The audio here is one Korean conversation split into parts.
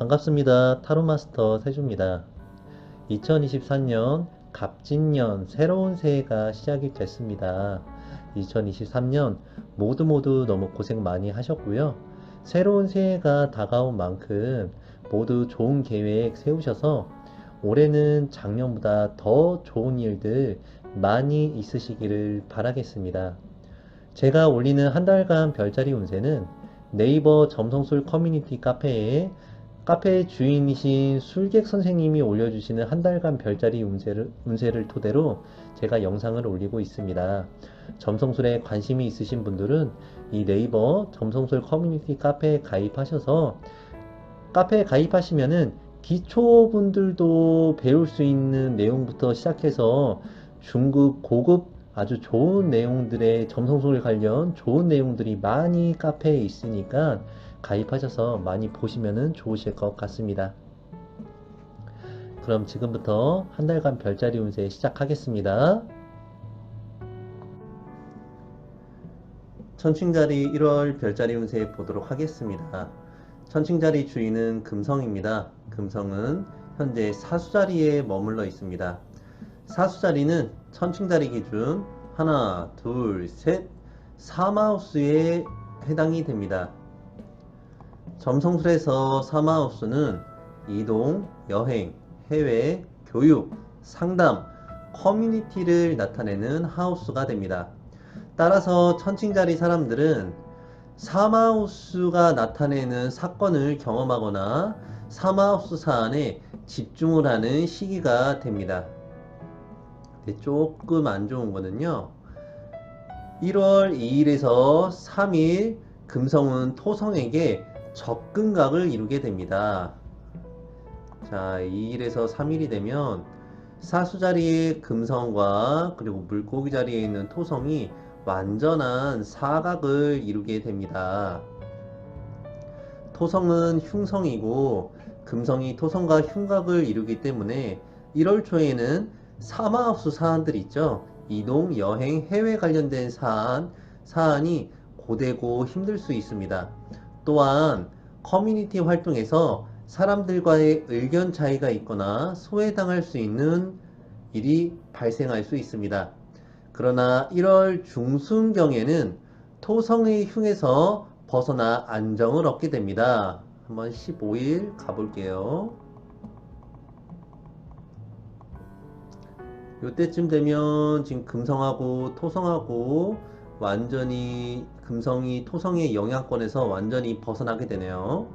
반갑습니다. 타로마스터 세주입니다. 2023년 갑진년 새로운 새해가 시작이 됐습니다. 2023년 모두 너무 고생 많이 하셨고요. 새로운 새해가 다가온 만큼 모두 좋은 계획 세우셔서 올해는 작년보다 더 좋은 일들 많이 있으시기를 바라겠습니다. 제가 올리는 한 달간 별자리 운세는 네이버 점성술 커뮤니티 카페의 주인이신 술객 선생님이 올려주시는 한 달간 별자리 운세를 토대로 제가 영상을 올리고 있습니다. 점성술에 관심이 있으신 분들은 이 네이버 점성술 커뮤니티 카페에 가입하셔서 카페에 가입하시면은 기초분들도 배울 수 있는 내용부터 시작해서 중급, 고급 아주 좋은 내용들의 점성술 관련 좋은 내용들이 많이 카페에 있으니까 가입하셔서 많이 보시면 좋으실 것 같습니다. 그럼 지금부터 한 달간 별자리 운세 시작하겠습니다. 천칭자리 1월 별자리 운세 보도록 하겠습니다. 천칭자리 주인은 금성입니다. 금성은 현재 사수자리에 머물러 있습니다. 사수자리는 천칭자리 기준 하나, 둘, 셋, 3하우스에 해당이 됩니다. 점성술에서 3하우스는 이동, 여행, 해외, 교육, 상담, 커뮤니티를 나타내는 하우스가 됩니다. 따라서 천칭자리 사람들은 3하우스가 나타내는 사건을 경험하거나 3하우스 사안에 집중을 하는 시기가 됩니다. 조금 안 좋은 거는요, 1월 2일에서 3일 금성은 토성에게 접근각을 이루게 됩니다. 자, 2일에서 3일이 되면 사수자리의 금성과 그리고 물고기 자리에 있는 토성이 완전한 사각을 이루게 됩니다. 토성은 흉성이고 금성이 토성과 흉각을 이루기 때문에 1월 초에는 3하우스 사안들 있죠. 이동, 여행, 해외 관련된 사안이 고되고 힘들 수 있습니다. 또한 커뮤니티 활동에서 사람들과의 의견 차이가 있거나 소외당할 수 있는 일이 발생할 수 있습니다. 그러나 1월 중순경에는 토성의 흉에서 벗어나 안정을 얻게 됩니다. 한번 15일 가볼게요. 요때쯤 되면 지금 금성하고 토성하고 완전히 금성이 토성의 영향권에서 완전히 벗어나게 되네요.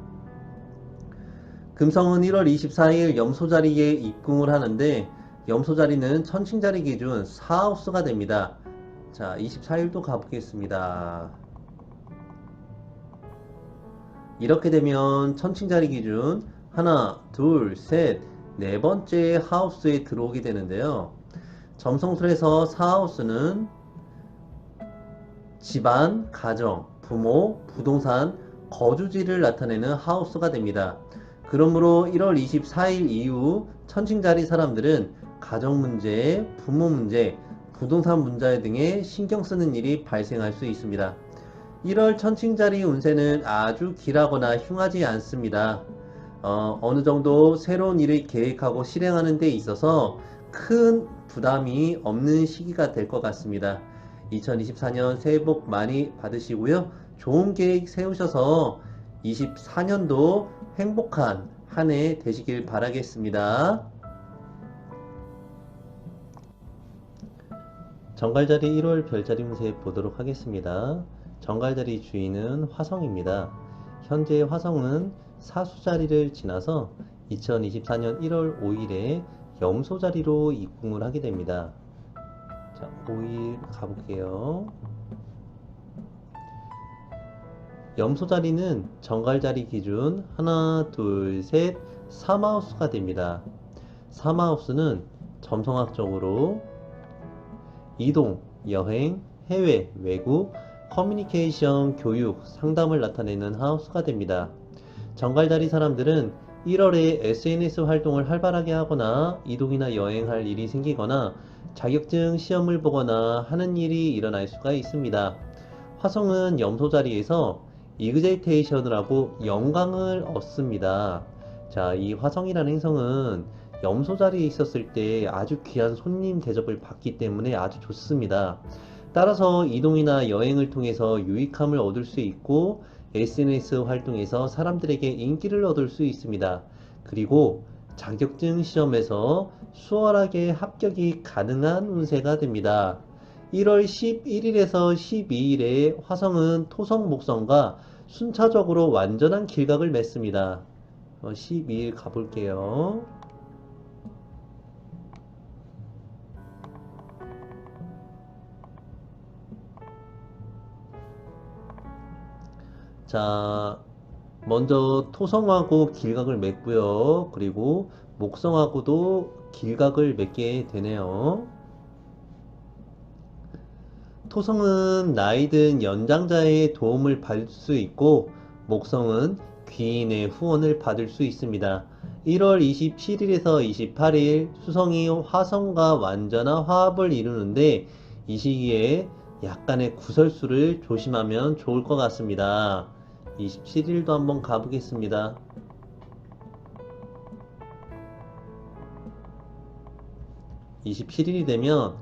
금성은 1월 24일 염소자리에 입궁을 하는데 염소자리는 천칭자리 기준 4하우스가 됩니다. 자, 24일도 가보겠습니다. 이렇게 되면 천칭자리 기준 하나, 둘, 셋, 네 번째 하우스에 들어오게 되는데요. 점성술에서 4하우스는 집안, 가정, 부모, 부동산, 거주지를 나타내는 하우스가 됩니다. 그러므로 1월 24일 이후 천칭자리 사람들은 가정 문제, 부모 문제, 부동산 문제 등에 신경 쓰는 일이 발생할 수 있습니다. 1월 천칭자리 운세는 아주 길하거나 흉하지 않습니다. 어느 정도 새로운 일을 계획하고 실행하는 데 있어서 큰 부담이 없는 시기가 될 것 같습니다. 2024년 새해 복 많이 받으시고요. 좋은 계획 세우셔서 24년도 행복한 한 해 되시길 바라겠습니다. 정갈자리 1월 별자리 운세 보도록 하겠습니다. 정갈자리 주인은 화성입니다. 현재 화성은 사수자리를 지나서 2024년 1월 5일에 염소자리로 입궁을 하게 됩니다. 자, 5일 가볼게요. 염소자리는 정갈자리 기준 하나, 둘, 셋, 3하우스가 됩니다. 3하우스는 점성학적으로 이동, 여행, 해외, 외국, 커뮤니케이션, 교육, 상담을 나타내는 하우스가 됩니다. 정갈자리 사람들은 1월에 SNS 활동을 활발하게 하거나 이동이나 여행할 일이 생기거나 자격증 시험을 보거나 하는 일이 일어날 수가 있습니다. 화성은 염소자리에서 이그제이테이션을 하고 영광을 얻습니다. 자, 이 화성이라는 행성은 염소 자리에 있었을 때 아주 귀한 손님 대접을 받기 때문에 아주 좋습니다. 따라서 이동이나 여행을 통해서 유익함을 얻을 수 있고 SNS 활동에서 사람들에게 인기를 얻을 수 있습니다. 그리고 자격증 시험에서 수월하게 합격이 가능한 운세가 됩니다. 1월 11일에서 12일에 화성은 토성 목성과 순차적으로 완전한 길각을 맺습니다. 12일 가볼게요. 자, 먼저 토성하고 길각을 맺고요. 그리고 목성하고도 길각을 맺게 되네요. 토성은 나이든 연장자의 도움을 받을 수 있고, 목성은 귀인의 후원을 받을 수 있습니다. 1월 27일에서 28일 수성이 화성과 완전한 화합을 이루는데, 이 시기에 약간의 구설수를 조심하면 좋을 것 같습니다. 27일도 한번 가보겠습니다. 27일이 되면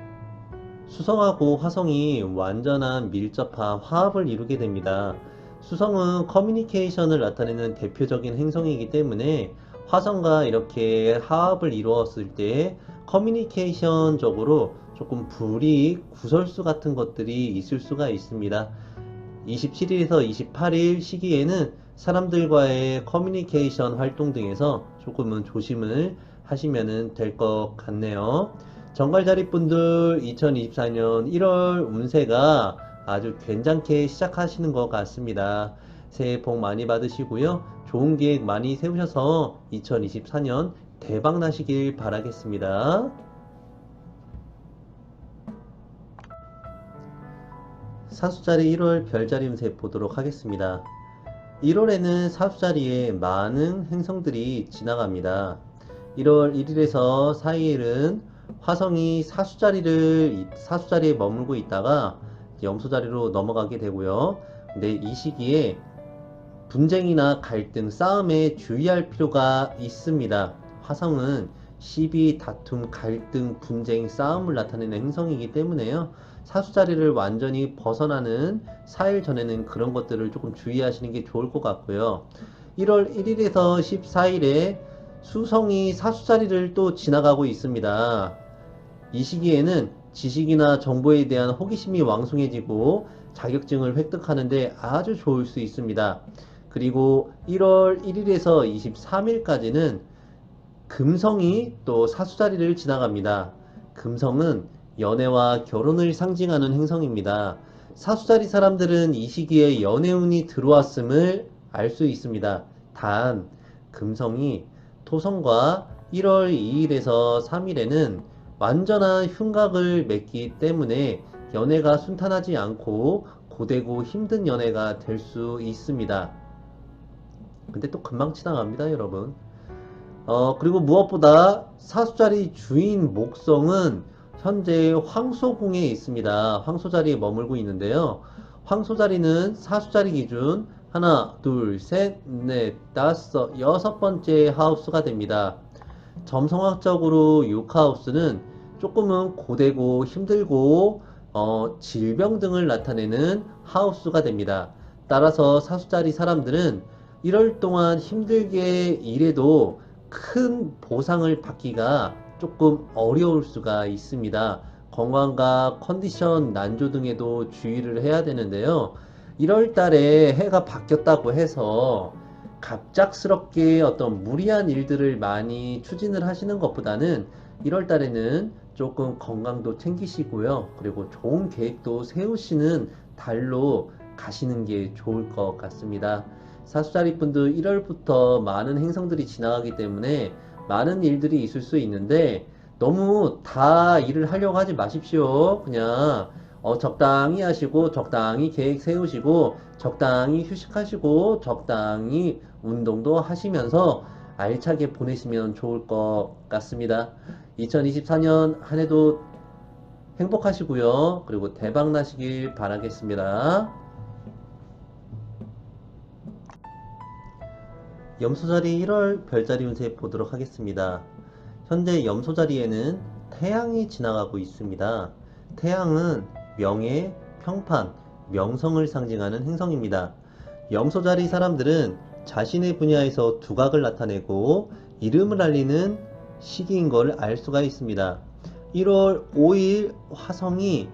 수성하고 화성이 완전한 밀접한 화합을 이루게 됩니다. 수성은 커뮤니케이션을 나타내는 대표적인 행성이기 때문에 화성과 이렇게 화합을 이루었을 때 커뮤니케이션적으로 조금 불이익, 구설수 같은 것들이 있을 수가 있습니다. 27일에서 28일 시기에는 사람들과의 커뮤니케이션 활동 등에서 조금은 조심을 하시면 될 것 같네요. 정갈자리분들 2024년 1월 운세가 아주 괜찮게 시작하시는 것 같습니다. 새해 복 많이 받으시고요. 좋은 계획 많이 세우셔서 2024년 대박 나시길 바라겠습니다. 사수자리 1월 별자리 운세 보도록 하겠습니다. 1월에는 사수자리에 많은 행성들이 지나갑니다. 1월 1일에서 4일은 화성이 사수자리에 머물고 있다가 염소자리로 넘어가게 되고요. 근데 이 시기에 분쟁이나 갈등, 싸움에 주의할 필요가 있습니다. 화성은 시비, 다툼, 갈등, 분쟁, 싸움을 나타내는 행성이기 때문에요. 사수자리를 완전히 벗어나는 4일 전에는 그런 것들을 조금 주의하시는 게 좋을 것 같고요. 1월 1일에서 14일에 수성이 사수자리를 또 지나가고 있습니다. 이 시기에는 지식이나 정보에 대한 호기심이 왕성해지고 자격증을 획득하는데 아주 좋을 수 있습니다. 그리고 1월 1일에서 23일까지는 금성이 또 사수자리를 지나갑니다. 금성은 연애와 결혼을 상징하는 행성입니다. 사수자리 사람들은 이 시기에 연애운이 들어왔음을 알 수 있습니다. 단, 금성이 토성과 1월 2일에서 3일에는 완전한 흉각을 맺기 때문에 연애가 순탄하지 않고 고되고 힘든 연애가 될 수 있습니다. 근데 또 금방 지나갑니다, 여러분. 그리고 무엇보다 사수자리 주인 목성은 현재 황소궁에 있습니다. 황소자리에 머물고 있는데요. 황소자리는 사수자리 기준 하나, 둘, 셋, 넷, 다섯, 여섯 번째 하우스가 됩니다. 점성학적으로 6하우스는 조금은 고되고 힘들고 질병 등을 나타내는 하우스가 됩니다. 따라서 사수자리 사람들은 1월 동안 힘들게 일해도 큰 보상을 받기가 조금 어려울 수가 있습니다. 건강과 컨디션 난조 등에도 주의를 해야 되는데요. 1월 달에 해가 바뀌었다고 해서 갑작스럽게 어떤 무리한 일들을 많이 추진을 하시는 것보다는 1월 달에는 조금 건강도 챙기시고요. 그리고 좋은 계획도 세우시는 달로 가시는 게 좋을 것 같습니다. 사수자리 분들 1월부터 많은 행성들이 지나가기 때문에 많은 일들이 있을 수 있는데 너무 다 일을 하려고 하지 마십시오. 그냥 적당히 하시고 적당히 계획 세우시고 적당히 휴식하시고 적당히 운동도 하시면서 알차게 보내시면 좋을 것 같습니다. 2024년 한 해도 행복하시고요. 그리고 대박 나시길 바라겠습니다. 염소자리 1월 별자리 운세 보도록 하겠습니다. 현재 염소자리에는 태양이 지나가고 있습니다. 태양은 명예, 평판, 명성을 상징하는 행성입니다. 염소자리 사람들은 자신의 분야에서 두각을 나타내고 이름을 알리는 시기인 걸 알 수가 있습니다. 1월 5일 화성이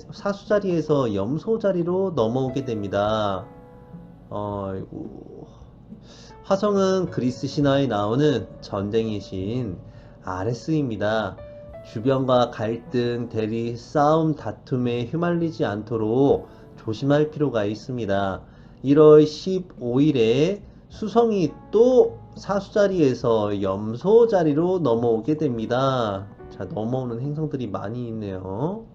사수자리에서 염소자리로 넘어오게 됩니다. 화성은 그리스 신화에 나오는 전쟁의 신 아레스입니다. 주변과 갈등, 대리, 싸움, 다툼에 휘말리지 않도록 조심할 필요가 있습니다. 1월 15일에 수성이 또 사수자리에서 염소자리로 넘어오게 됩니다. 자, 넘어오는 행성들이 많이 있네요.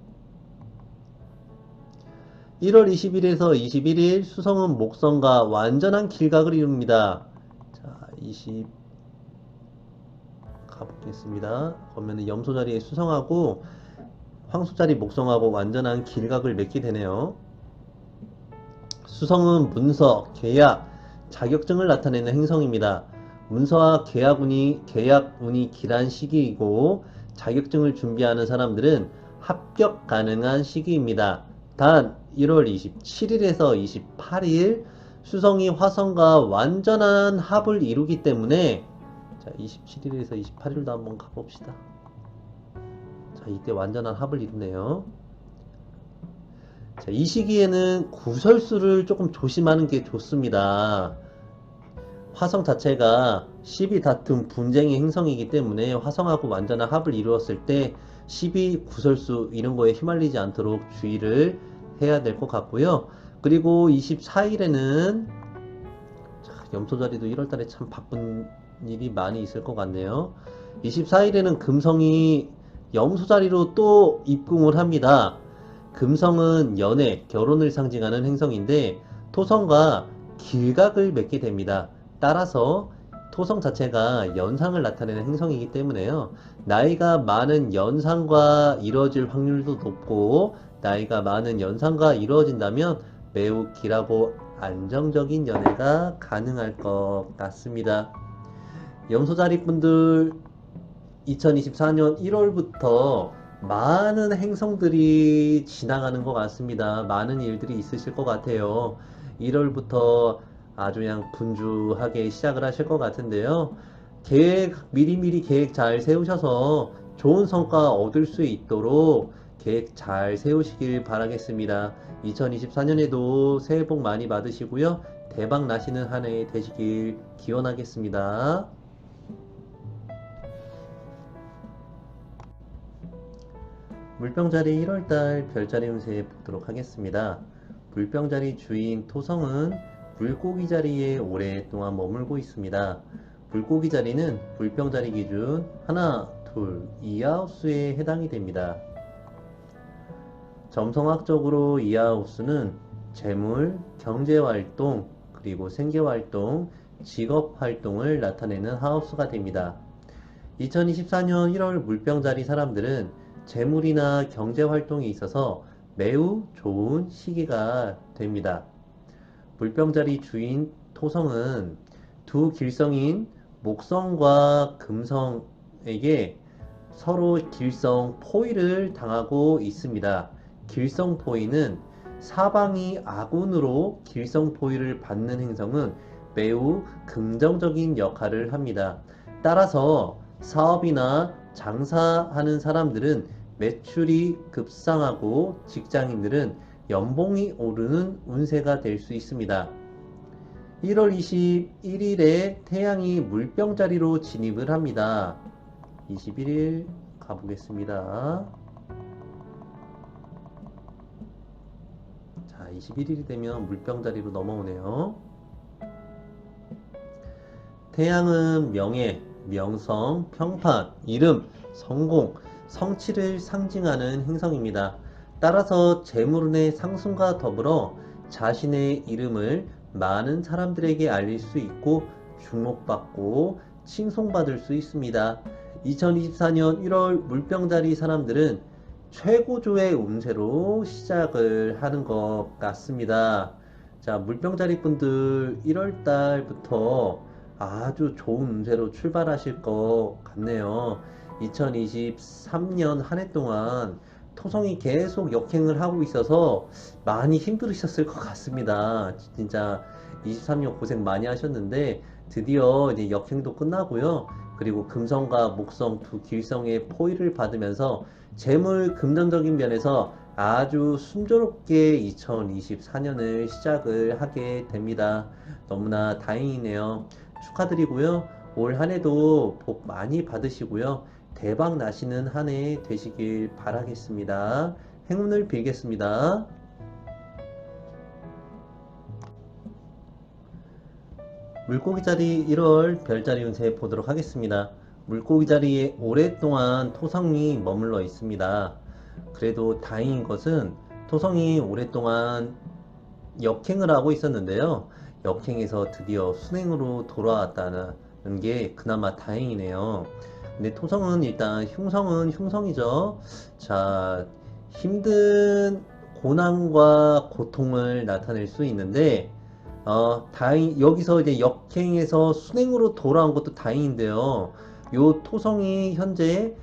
1월 20일에서 21일 수성은 목성과 완전한 길각을 이룹니다. 자, 20 가보겠습니다. 그러면 염소자리에 수성하고 황소자리 목성하고 완전한 길각을 맺게 되네요. 수성은 문서, 계약, 자격증을 나타내는 행성입니다. 문서와 계약운이 길한 시기이고 자격증을 준비하는 사람들은 합격 가능한 시기입니다. 단 1월 27일에서 28일 수성이 화성과 완전한 합을 이루기 때문에 자, 27일에서 28일도 한번 가봅시다. 자, 이때 완전한 합을 이루네요. 자, 이 시기에는 구설수를 조금 조심하는 게 좋습니다. 화성 자체가 시비, 다툼, 분쟁의 행성이기 때문에 화성하고 완전한 합을 이루었을 때 시비, 구설수 이런 거에 휘말리지 않도록 주의를 해야 될 것 같고요. 그리고 24일에는 염소자리도 1월달에 참 바쁜 일이 많이 있을 것 같네요. 24일에는 금성이 염소자리로 또 입궁을 합니다. 금성은 연애, 결혼을 상징하는 행성인데 토성과 길각을 맺게 됩니다. 따라서 토성 자체가 연상을 나타내는 행성이기 때문에요. 나이가 많은 연상과 이루어질 확률도 높고 나이가 많은 연상과 이루어진다면 매우 길하고 안정적인 연애가 가능할 것 같습니다. 염소자리 분들 2024년 1월부터 많은 행성들이 지나가는 것 같습니다. 많은 일들이 있으실 것 같아요. 1월부터 아주 그냥 분주하게 시작을 하실 것 같은데요. 미리미리 계획 잘 세우셔서 좋은 성과 얻을 수 있도록 계획 잘 세우시길 바라겠습니다. 2024년에도 새해 복 많이 받으시고요. 대박 나시는 한 해 되시길 기원하겠습니다. 물병자리 1월달 별자리 운세 보도록 하겠습니다. 물병자리 주인 토성은 물고기 자리에 오랫동안 머물고 있습니다. 물고기 자리는 물병자리 기준 하나, 둘, 2하우스에 해당이 됩니다. 점성학적으로 2하우스는 재물, 경제활동, 그리고 생계활동, 직업활동을 나타내는 하우스가 됩니다. 2024년 1월 물병자리 사람들은 재물이나 경제활동이 있어서 매우 좋은 시기가 됩니다. 물병자리 주인 토성은 두 길성인 목성과 금성에게 서로 길성 포위를 당하고 있습니다. 길성 포위는 사방이 아군으로 길성 포위를 받는 행성은 매우 긍정적인 역할을 합니다. 따라서 사업이나 장사하는 사람들은 매출이 급상하고 직장인들은 연봉이 오르는 운세가 될 수 있습니다. 1월 21일에 태양이 물병자리로 진입을 합니다. 21일 가보겠습니다. 자, 21일이 되면 물병자리로 넘어오네요. 태양은 명예, 명성, 평판, 이름, 성공, 성취를 상징하는 행성입니다. 따라서 재물운의 상승과 더불어 자신의 이름을 많은 사람들에게 알릴 수 있고 주목받고 칭송받을 수 있습니다. 2024년 1월 물병자리 사람들은 최고조의 운세로 시작을 하는 것 같습니다. 자, 물병자리 분들 1월 달부터 아주 좋은 운세로 출발하실 것 같네요. 2023년 한 해 동안 토성이 계속 역행을 하고 있어서 많이 힘들으셨을 것 같습니다. 진짜 23년 고생 많이 하셨는데 드디어 이제 역행도 끝나고요. 그리고 금성과 목성 두 길성의 포위를 받으면서 재물 금전적인 면에서 아주 순조롭게 2024년을 시작을 하게 됩니다. 너무나 다행이네요. 축하드리고요. 올 한 해도 복 많이 받으시고요. 대박 나시는 한 해 되시길 바라겠습니다. 행운을 빌겠습니다. 물고기 자리 1월 별자리 운세 보도록 하겠습니다. 물고기 자리에 오랫동안 토성이 머물러 있습니다. 그래도 다행인 것은 토성이 오랫동안 역행을 하고 있었는데요. 역행에서 드디어 순행으로 돌아왔다는 게 그나마 다행이네요. 근데 토성은 일단 흉성은 흉성이죠. 자, 힘든 고난과 고통을 나타낼 수 있는데 여기서 이제 역행에서 순행으로 돌아온 것도 다행인데요. 요 토성이 현재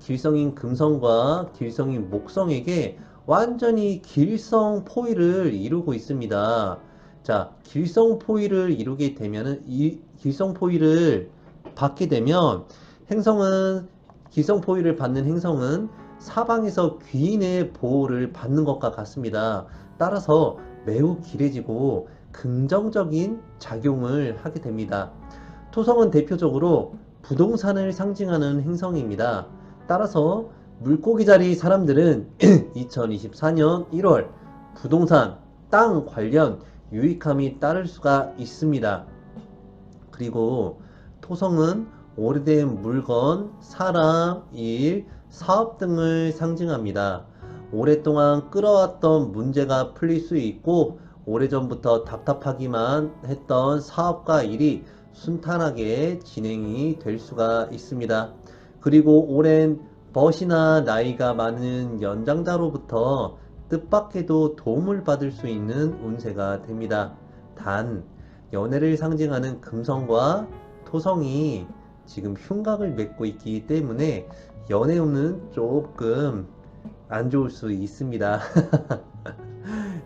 길성인 금성과 길성인 목성에게 완전히 길성 포위를 이루고 있습니다. 자, 길성 포위를 이루게 되면은, 이 길성 포위를 받게 되면, 행성은, 길성 포위를 받는 행성은 사방에서 귀인의 보호를 받는 것과 같습니다. 따라서 매우 길해지고 긍정적인 작용을 하게 됩니다. 토성은 대표적으로 부동산을 상징하는 행성입니다. 따라서 물고기 자리 사람들은 2024년 1월 부동산, 땅 관련 유익함이 따를 수가 있습니다. 그리고 토성은 오래된 물건, 사람, 일, 사업 등을 상징합니다. 오랫동안 끌어왔던 문제가 풀릴 수 있고 오래전부터 답답하기만 했던 사업과 일이 순탄하게 진행이 될 수가 있습니다. 그리고 오랜 벗이나 나이가 많은 연장자로부터 뜻밖에도 도움을 받을 수 있는 운세가 됩니다. 단, 연애를 상징하는 금성과 토성이 지금 흉각을 맺고 있기 때문에 연애운은 조금 안 좋을 수 있습니다.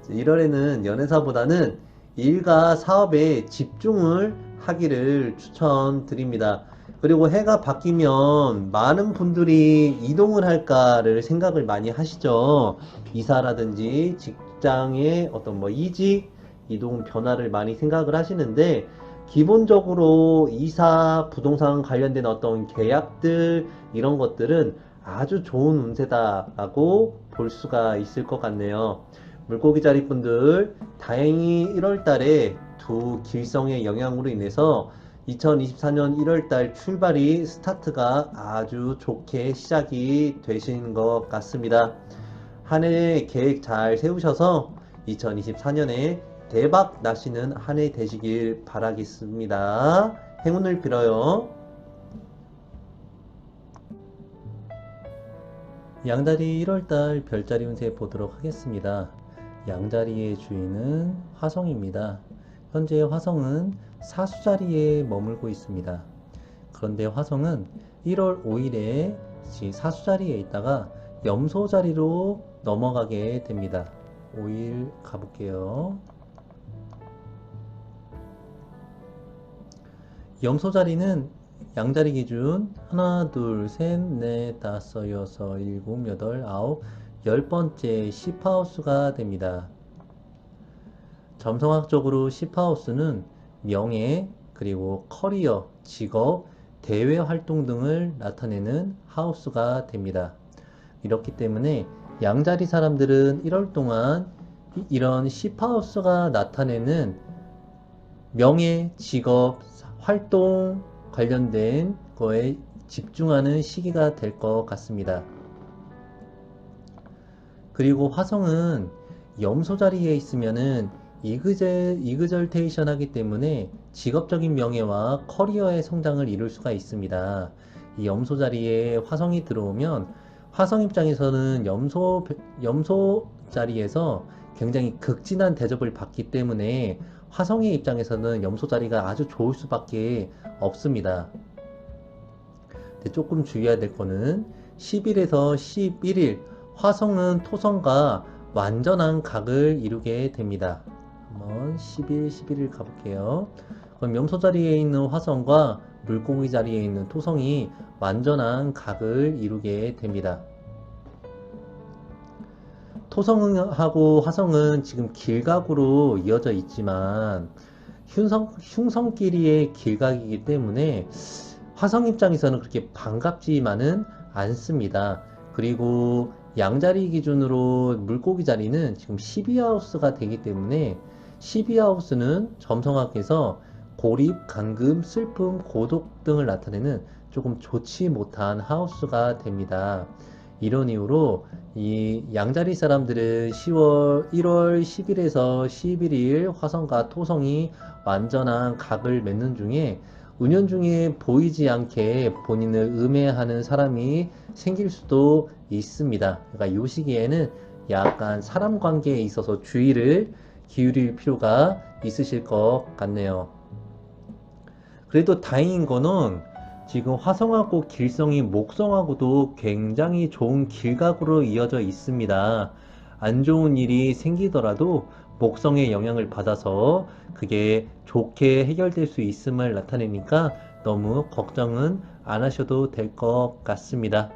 1월에는 연애사보다는 일과 사업에 집중을 하기를 추천드립니다. 그리고 해가 바뀌면 많은 분들이 이동을 할까를 생각을 많이 하시죠. 이사라든지 직장의 어떤 이직, 이동 변화를 많이 생각을 하시는데 기본적으로 이사, 부동산 관련된 어떤 계약들 이런 것들은 아주 좋은 운세다라고 볼 수가 있을 것 같네요. 물고기 자리 분들 다행히 1월 달에 두 길성의 영향으로 인해서 2024년 1월 달 출발이 스타트가 아주 좋게 시작이 되신 것 같습니다. 한 해 계획 잘 세우셔서 2024년에 대박 나시는 한 해 되시길 바라겠습니다. 행운을 빌어요. 양다리 1월달 별자리 운세 보도록 하겠습니다. 양자리의 주인은 화성입니다. 현재 화성은 사수자리에 머물고 있습니다. 그런데 화성은 1월 5일에 사수자리에 있다가 염소자리로 넘어가게 됩니다. 5일 가볼게요. 염소자리는 양자리 기준 하나, 둘, 셋, 넷, 다섯, 여섯, 일곱, 여덟, 아홉, 10번째 10하우스가 됩니다. 점성학적으로 10하우스는 명예, 그리고 커리어, 직업, 대외 활동 등을 나타내는 하우스가 됩니다. 이렇기 때문에 양자리 사람들은 1월 동안 이런 10하우스가 나타내는 명예, 직업, 활동 관련된 거에 집중하는 시기가 될 것 같습니다. 그리고 화성은 염소 자리에 있으면은 이그절테이션 하기 때문에 직업적인 명예와 커리어의 성장을 이룰 수가 있습니다. 이 염소 자리에 화성이 들어오면 화성 입장에서는 염소 자리에서 굉장히 극진한 대접을 받기 때문에 화성의 입장에서는 염소 자리가 아주 좋을 수밖에 없습니다. 근데 조금 주의해야 될 거는 10일에서 11일 화성은 토성과 완전한 각을 이루게 됩니다. 한번 10일, 11일 가볼게요. 그럼 염소 자리에 있는 화성과 물고기 자리에 있는 토성이 완전한 각을 이루게 됩니다. 토성하고 화성은 지금 길각으로 이어져 있지만 흉성끼리의 길각이기 때문에 화성 입장에서는 그렇게 반갑지만은 않습니다. 그리고 양자리 기준으로 물고기 자리는 지금 12하우스가 되기 때문에 12하우스는 점성학에서 고립, 간금, 슬픔, 고독 등을 나타내는 조금 좋지 못한 하우스가 됩니다. 이런 이유로 이 양자리 사람들은 1월 10일에서 11일 화성과 토성이 완전한 각을 맺는 중에 은연중에 보이지 않게 본인을 음해하는 사람이 생길 수도 있습니다. 그러니까 이 시기에는 약간 사람 관계에 있어서 주의를 기울일 필요가 있으실 것 같네요. 그래도 다행인 거는 지금 화성하고 길성이 목성하고도 굉장히 좋은 길각으로 이어져 있습니다. 안 좋은 일이 생기더라도 목성의 영향을 받아서 그게 좋게 해결될 수 있음을 나타내니까 너무 걱정은 안 하셔도 될 것 같습니다.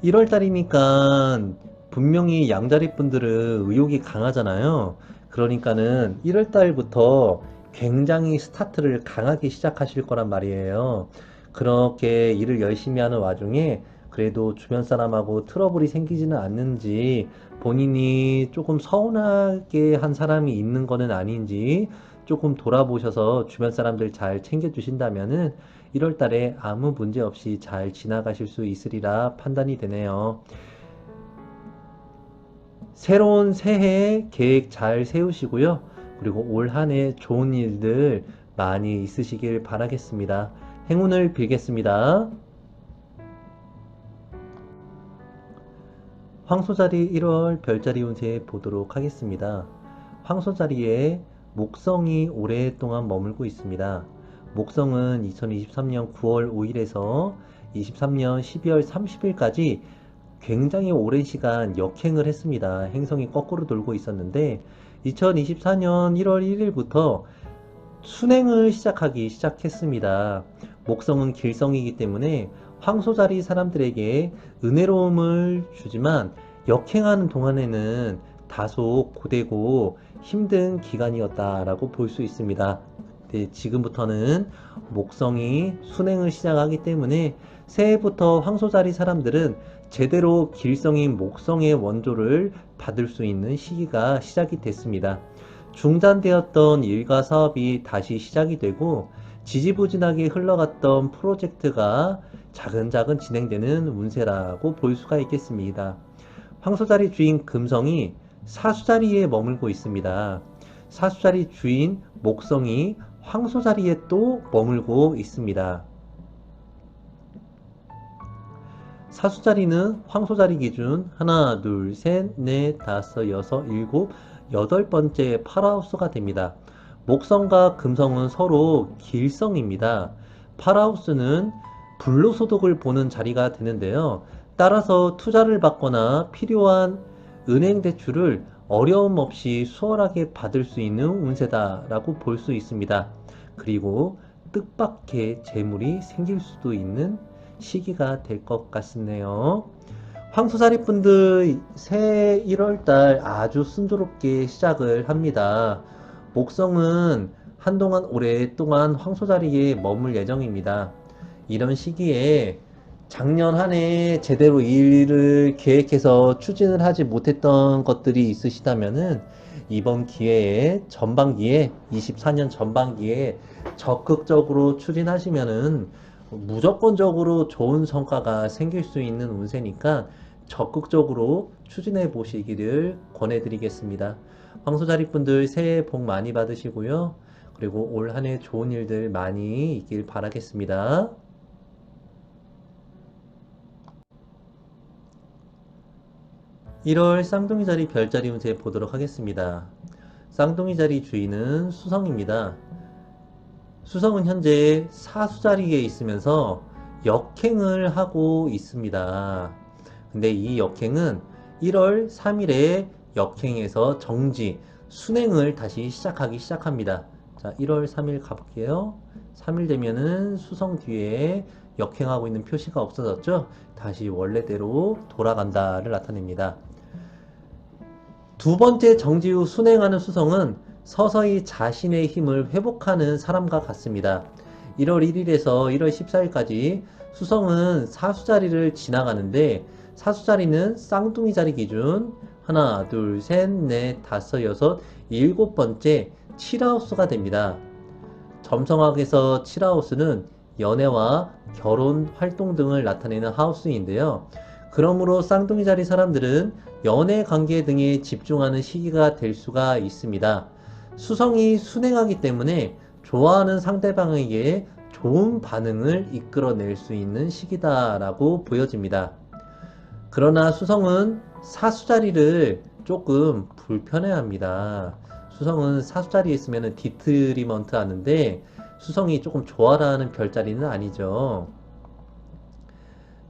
1월달이니까 분명히 양자리 분들은 의욕이 강하잖아요. 그러니까는 1월달부터 굉장히 스타트를 강하게 시작하실 거란 말이에요. 그렇게 일을 열심히 하는 와중에 그래도 주변 사람하고 트러블이 생기지는 않는지 본인이 조금 서운하게 한 사람이 있는 거는 아닌지 조금 돌아보셔서 주변 사람들 잘 챙겨주신다면은 1월 달에 아무 문제 없이 잘 지나가실 수 있으리라 판단이 되네요. 새로운 새해 계획 잘 세우시고요. 그리고 올 한 해 좋은 일들 많이 있으시길 바라겠습니다. 행운을 빌겠습니다. 황소자리 1월 별자리 운세 보도록 하겠습니다. 황소자리에 목성이 오랫동안 머물고 있습니다. 목성은 2023년 9월 5일에서 23년 12월 30일까지 굉장히 오랜 시간 역행을 했습니다. 행성이 거꾸로 돌고 있었는데 2024년 1월 1일부터 순행을 시작하기 시작했습니다. 목성은 길성이기 때문에 황소자리 사람들에게 은혜로움을 주지만 역행하는 동안에는 다소 고되고 힘든 기간이었다라고 볼 수 있습니다. 네, 지금부터는 목성이 순행을 시작하기 때문에 새해부터 황소자리 사람들은 제대로 길성인 목성의 원조를 받을 수 있는 시기가 시작이 됐습니다. 중단되었던 일과 사업이 다시 시작이 되고 지지부진하게 흘러갔던 프로젝트가 차근차근 진행되는 운세라고 볼 수가 있겠습니다. 황소자리 주인 금성이 사수자리에 머물고 있습니다. 사수자리 주인 목성이 황소자리에 또 머물고 있습니다. 사수자리는 황소자리 기준 하나, 둘, 셋, 넷, 다섯, 여섯, 일곱, 여덟 번째 파라하우스가 됩니다. 목성과 금성은 서로 길성입니다. 파라하우스는 불로소득을 보는 자리가 되는데요. 따라서 투자를 받거나 필요한 은행 대출을 어려움 없이 수월하게 받을 수 있는 운세다라고 볼 수 있습니다. 그리고 뜻밖의 재물이 생길 수도 있는 시기가 될 것 같네요. 황소자리 분들 새해 1월달 아주 순조롭게 시작을 합니다. 목성은 한동안 오랫동안 황소자리에 머물 예정입니다. 이런 시기에 작년 한 해 제대로 일을 계획해서 추진을 하지 못했던 것들이 있으시다면은 이번 기회에 전반기에 24년 전반기에 적극적으로 추진하시면은 무조건적으로 좋은 성과가 생길 수 있는 운세니까 적극적으로 추진해 보시기를 권해드리겠습니다. 황소자리 분들 새해 복 많이 받으시고요. 그리고 올 한 해 좋은 일들 많이 있길 바라겠습니다. 1월 쌍둥이 자리 별자리 운세 보도록 하겠습니다. 쌍둥이 자리 주인은 수성입니다. 수성은 현재 사수자리에 있으면서 역행을 하고 있습니다. 근데 이 역행은 1월 3일에 역행에서 정지, 순행을 다시 시작합니다. 자, 1월 3일 가볼게요. 3일 되면은 수성 뒤에 역행하고 있는 표시가 없어졌죠? 다시 원래대로 돌아간다를 나타냅니다. 두 번째 정지 후 순행하는 수성은 서서히 자신의 힘을 회복하는 사람과 같습니다. 1월 1일에서 1월 14일까지 수성은 사수자리를 지나가는데 사수자리는 쌍둥이 자리 기준 하나, 둘, 셋, 넷, 다섯, 여섯, 일곱 번째 7하우스가 됩니다. 점성학에서 7하우스는 연애와 결혼, 활동 등을 나타내는 하우스인데요. 그러므로 쌍둥이 자리 사람들은 연애 관계 등에 집중하는 시기가 될 수가 있습니다. 수성이 순행하기 때문에 좋아하는 상대방에게 좋은 반응을 이끌어낼 수 있는 시기다라고 보여집니다. 그러나 수성은 사수자리를 조금 불편해합니다. 수성은 사수자리에 있으면 디트리먼트 하는데 수성이 조금 좋아라는 별자리는 아니죠.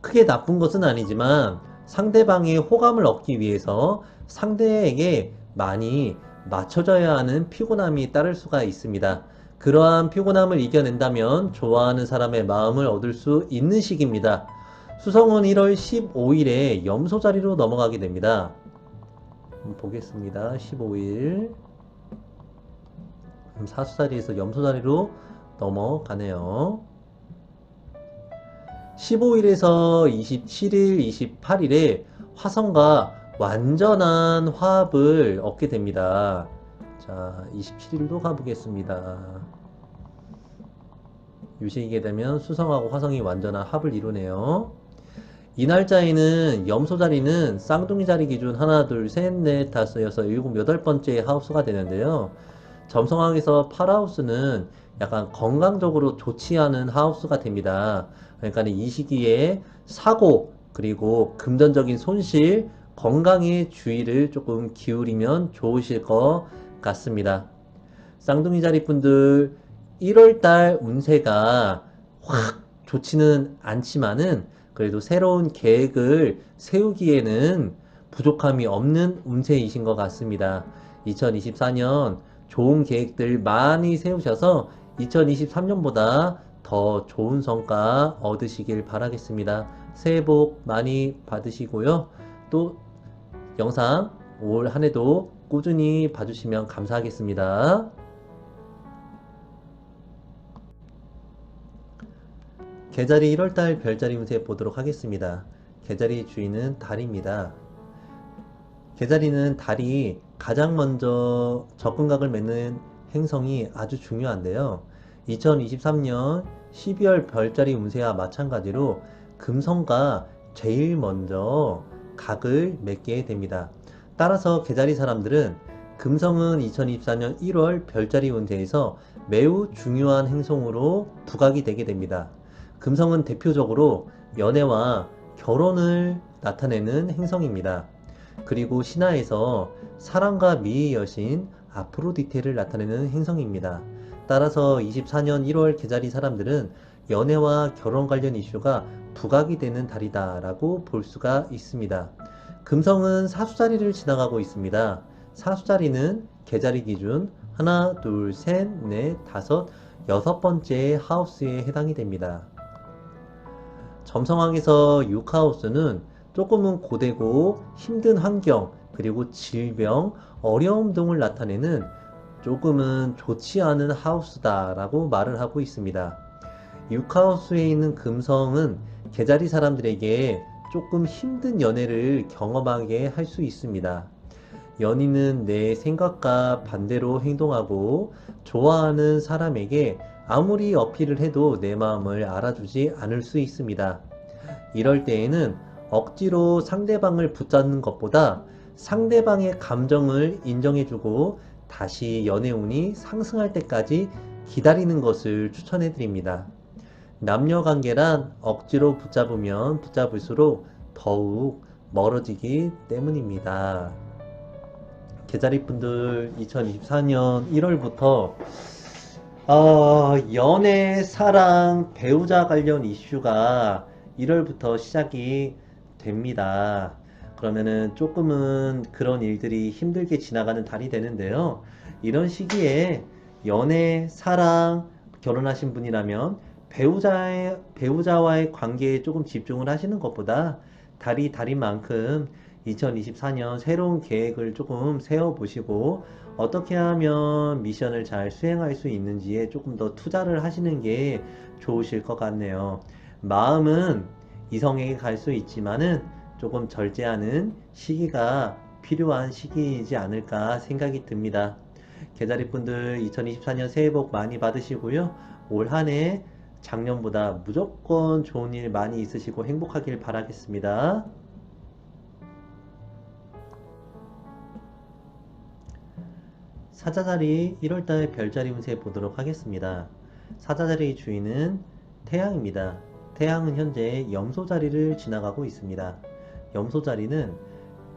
크게 나쁜 것은 아니지만 상대방의 호감을 얻기 위해서 상대에게 많이 맞춰져야 하는 피곤함이 따를 수가 있습니다. 그러한 피곤함을 이겨낸다면 좋아하는 사람의 마음을 얻을 수 있는 시기입니다. 수성은 1월 15일에 염소 자리로 넘어가게 됩니다. 보겠습니다. 15일 사수자리에서 염소 자리로 넘어가네요. 15일에서 27일, 28일에 화성과 완전한 화합을 얻게 됩니다. 자, 27일도 가보겠습니다. 이 시기게 되면 수성하고 화성이 완전한 합을 이루네요. 이 날짜에는 염소 자리는 쌍둥이 자리 기준 하나, 둘, 셋, 넷, 다섯, 여섯, 일곱, 여덟 번째 하우스가 되는데요. 점성학에서 8하우스는 약간 건강적으로 좋지 않은 하우스가 됩니다. 그러니까 이 시기에 사고, 그리고 금전적인 손실, 건강에 주의를 조금 기울이면 좋으실 것 같습니다. 쌍둥이 자리 분들 1월달 운세가 확 좋지는 않지만은 그래도 새로운 계획을 세우기에는 부족함이 없는 운세이신 것 같습니다. 2024년 좋은 계획들 많이 세우셔서 2023년보다 더 좋은 성과 얻으시길 바라겠습니다. 새해 복 많이 받으시고요. 또 영상 올 한 해도 꾸준히 봐주시면 감사하겠습니다. 개자리 1월달 별자리 운세 보도록 하겠습니다. 개자리 주인은 달입니다. 개자리는 달이 가장 먼저 접근각을 맺는 행성이 아주 중요한데요. 2023년 12월 별자리 운세와 마찬가지로 금성과 제일 먼저 각을 맺게 됩니다. 따라서 개자리 사람들은 금성은 2024년 1월 별자리 운세에서 매우 중요한 행성으로 부각이 되게 됩니다. 금성은 대표적으로 연애와 결혼을 나타내는 행성입니다. 그리고 신화에서 사랑과 미의 여신 아프로디테를 나타내는 행성입니다. 따라서 24년 1월 개자리 사람들은 연애와 결혼 관련 이슈가 부각이 되는 달이다 라고 볼 수가 있습니다. 금성은 사수자리를 지나가고 있습니다. 사수자리는 개자리 기준 하나, 둘, 셋, 넷, 다섯, 여섯 번째 하우스에 해당이 됩니다. 점성학에서 6하우스는 조금은 고되고 힘든 환경, 그리고 질병, 어려움 등을 나타내는 조금은 좋지 않은 하우스다라고 말을 하고 있습니다. 6하우스에 있는 금성은 개자리 사람들에게 조금 힘든 연애를 경험하게 할 수 있습니다. 연인은 내 생각과 반대로 행동하고 좋아하는 사람에게 아무리 어필을 해도 내 마음을 알아주지 않을 수 있습니다. 이럴 때에는 억지로 상대방을 붙잡는 것보다 상대방의 감정을 인정해주고 다시 연애운이 상승할 때까지 기다리는 것을 추천해 드립니다. 남녀 관계란 억지로 붙잡으면 붙잡을수록 더욱 멀어지기 때문입니다. 개자리분들 2024년 1월부터 연애, 사랑, 배우자 관련 이슈가 1월부터 시작이 됩니다. 그러면은 조금은 그런 일들이 힘들게 지나가는 달이 되는데요. 이런 시기에 연애, 사랑, 결혼하신 분이라면 배우자와의 관계에 조금 집중을 하시는 것보다 달이 달인 만큼 2024년 새로운 계획을 조금 세워보시고 어떻게 하면 미션을 잘 수행할 수 있는지에 조금 더 투자를 하시는 게 좋으실 것 같네요. 마음은 이성에게 갈 수 있지만은 조금 절제하는 시기가 필요한 시기이지 않을까 생각이 듭니다. 계자리분들 2024년 새해 복 많이 받으시고요. 올 한 해 작년보다 무조건 좋은 일 많이 있으시고 행복하길 바라겠습니다. 사자자리 1월달 별자리 운세 보도록 하겠습니다. 사자자리 주인은 태양입니다. 태양은 현재 염소자리를 지나가고 있습니다. 염소자리는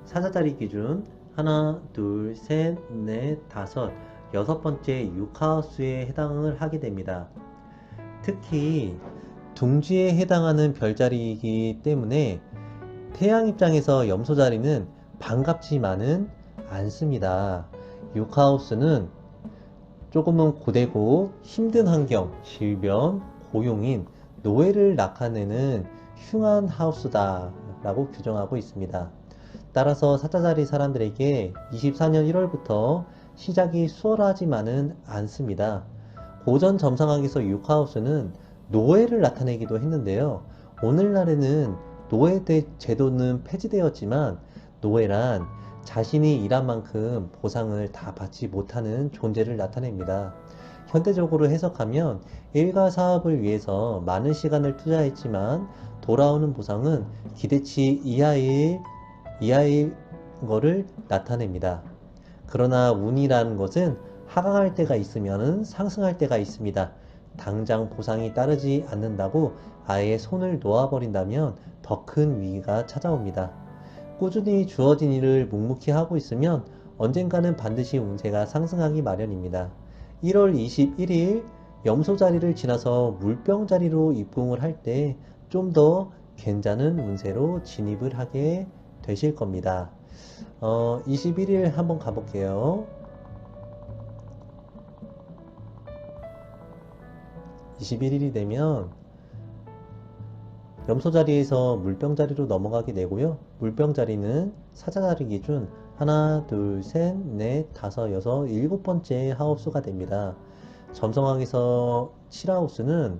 사자자리 기준 하나, 둘, 셋, 넷, 다섯, 여섯 번째 6하우스에 해당을 하게 됩니다. 특히 둥지에 해당하는 별자리이기 때문에 태양 입장에서 염소 자리는 반갑지만은 않습니다. 6하우스는 조금은 고되고 힘든 환경, 질병, 고용인, 노예를 나타내는 흉한 하우스다 라고 규정하고 있습니다. 따라서 사자자리 사람들에게 24년 1월부터 시작이 수월하지만은 않습니다. 고전 점성학에서 6하우스는 노예를 나타내기도 했는데요. 오늘날에는 노예 제도는 폐지되었지만 노예란 자신이 일한 만큼 보상을 다 받지 못하는 존재를 나타냅니다. 현대적으로 해석하면 일가 사업을 위해서 많은 시간을 투자했지만 돌아오는 보상은 기대치 이하일 거를 나타냅니다. 그러나 운이라는 것은 하강할 때가 있으면 상승할 때가 있습니다. 당장 보상이 따르지 않는다고 아예 손을 놓아버린다면 더 큰 위기가 찾아옵니다. 꾸준히 주어진 일을 묵묵히 하고 있으면 언젠가는 반드시 운세가 상승하기 마련입니다. 1월 21일 염소 자리를 지나서 물병 자리로 입궁을 할 때 좀 더 괜찮은 운세로 진입을 하게 되실 겁니다. 21일 한번 가볼게요. 21일이 되면 염소 자리에서 물병 자리로 넘어가게 되고요. 물병 자리는 사자 자리 기준 하나, 둘, 셋, 넷, 다섯, 여섯, 일곱 번째 하우스가 됩니다. 점성학에서 7하우스는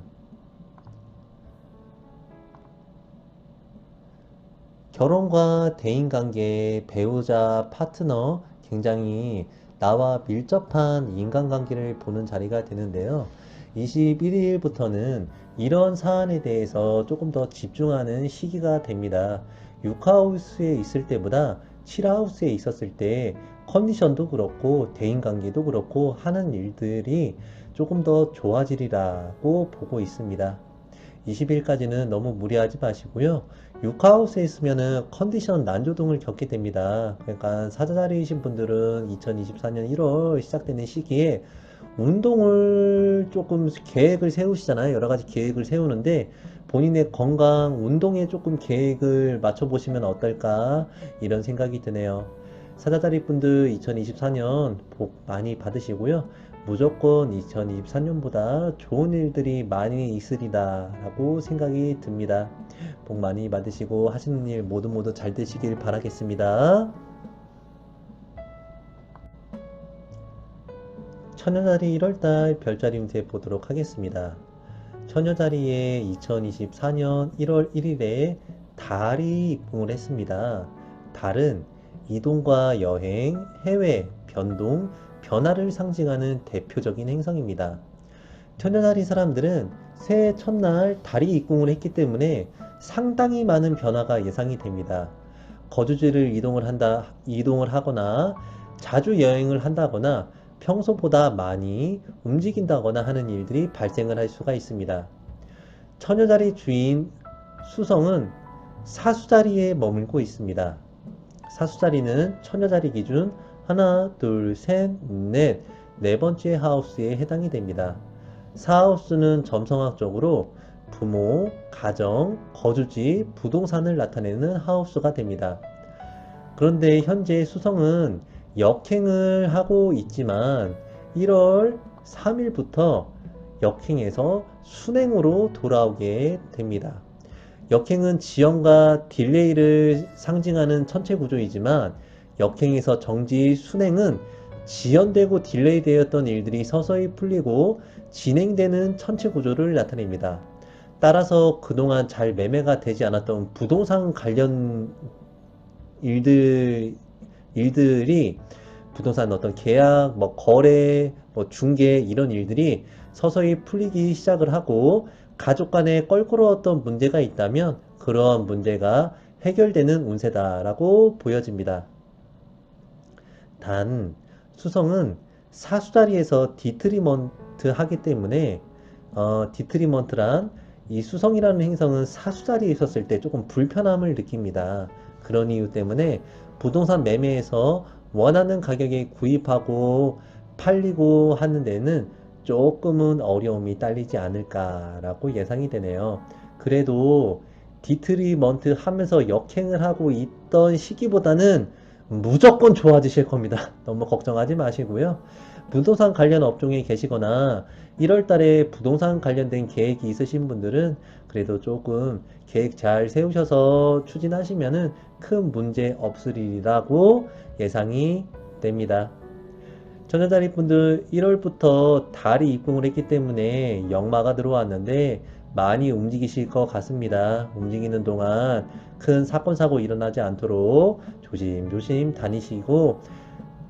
결혼과 대인관계, 배우자, 파트너, 굉장히 나와 밀접한 인간관계를 보는 자리가 되는데요. 21일부터는 이런 사안에 대해서 조금 더 집중하는 시기가 됩니다. 6하우스에 있을 때보다 7하우스에 있었을 때 컨디션도 그렇고 대인관계도 그렇고 하는 일들이 조금 더 좋아지리라고 보고 있습니다. 20일까지는 너무 무리하지 마시고요. 6하우스에 있으면은 컨디션 난조등을 겪게 됩니다. 그러니까 사자자리이신 분들은 2024년 1월 시작되는 시기에 운동을 조금 계획을 세우시잖아요. 여러 가지 계획을 세우는데 본인의 건강, 운동에 조금 계획을 맞춰보시면 어떨까 이런 생각이 드네요. 사자자리 분들 2024년 복 많이 받으시고요. 무조건 2024년보다 좋은 일들이 많이 있으리다 라고 생각이 듭니다. 복 많이 받으시고 하시는 일 모두 잘 되시길 바라겠습니다. 처녀자리 1월달 별자리 운세 보도록 하겠습니다. 처녀자리에 2024년 1월 1일에 달이 입궁을 했습니다. 달은 이동과 여행, 해외, 변동, 변화를 상징하는 대표적인 행성입니다. 처녀자리 사람들은 새해 첫날 달이 입궁을 했기 때문에 상당히 많은 변화가 예상이 됩니다. 거주지를 이동을 하거나 자주 여행을 한다거나 평소보다 많이 움직인다거나 하는 일들이 발생을 할 수가 있습니다. 처녀자리 주인 수성은 사수자리에 머물고 있습니다. 사수자리는 처녀자리 기준 하나, 둘, 셋, 넷, 네 번째 하우스에 해당이 됩니다. 사하우스는 점성학적으로 부모, 가정, 거주지, 부동산을 나타내는 하우스가 됩니다. 그런데 현재 수성은 역행을 하고 있지만 1월 3일부터 역행에서 순행으로 돌아오게 됩니다. 역행은 지연과 딜레이를 상징하는 천체 구조이지만 역행에서 정지 순행은 지연되고 딜레이 되었던 일들이 서서히 풀리고 진행되는 천체 구조를 나타냅니다. 따라서 그동안 잘 매매가 되지 않았던 부동산 관련 일들, 일들이 부동산 어떤 계약, 뭐 거래, 뭐 중개 이런 일들이 서서히 풀리기 시작을 하고 가족 간에 껄끄러웠던 문제가 있다면 그러한 문제가 해결되는 운세다라고 보여집니다. 단 수성은 사수자리에서 디트리먼트 하기 때문에 디트리먼트란 이 수성이라는 행성은 사수자리에 있었을 때 조금 불편함을 느낍니다. 그런 이유 때문에 부동산 매매에서 원하는 가격에 구입하고 팔리고 하는 데는 조금은 어려움이 딸리지 않을까라고 예상이 되네요. 그래도 디트리먼트 하면서 역행을 하고 있던 시기보다는 무조건 좋아지실 겁니다. 너무 걱정하지 마시고요. 부동산 관련 업종에 계시거나 1월 달에 부동산 관련된 계획이 있으신 분들은 그래도 조금 계획 잘 세우셔서 추진하시면은 큰 문제 없으리라고 예상이 됩니다. 전자자리 분들 1월부터 달이 입궁을 했기 때문에 역마가 들어왔는데 많이 움직이실 것 같습니다. 움직이는 동안 큰 사건 사고 일어나지 않도록 조심조심 다니시고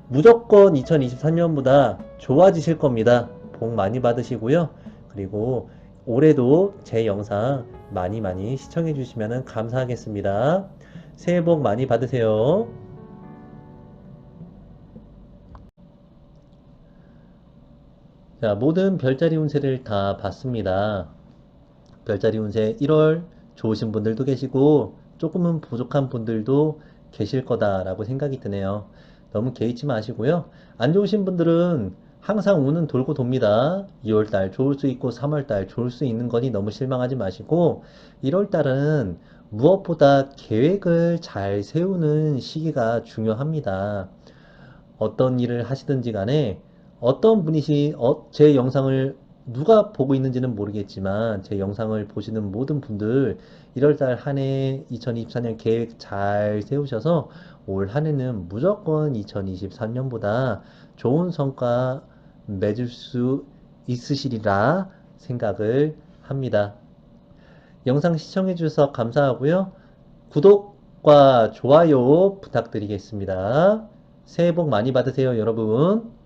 무조건 2023년보다 좋아지실 겁니다. 복 많이 받으시고요. 그리고 올해도 제 영상 많이 많이 시청해 주시면 감사하겠습니다. 새해 복 많이 받으세요. 자, 모든 별자리 운세를 다 봤습니다. 별자리 운세 1월 좋으신 분들도 계시고 조금은 부족한 분들도 계실 거다라고 생각이 드네요. 너무 개의치 마시고요. 안 좋으신 분들은 항상 운은 돌고 돕니다. 2월달 좋을 수 있고 3월달 좋을 수 있는 거니 너무 실망하지 마시고 1월달은 무엇보다 계획을 잘 세우는 시기가 중요합니다. 어떤 일을 하시든지 간에 어떤 분이시 제 영상을 누가 보고 있는지는 모르겠지만 제 영상을 보시는 모든 분들 1월달 한 해 2024년 계획 잘 세우셔서 올 한 해는 무조건 2023년보다 좋은 성과 맺을 수 있으시리라 생각을 합니다. 영상 시청해 주셔서 감사하고요. 구독과 좋아요 부탁드리겠습니다. 새해 복 많이 받으세요, 여러분.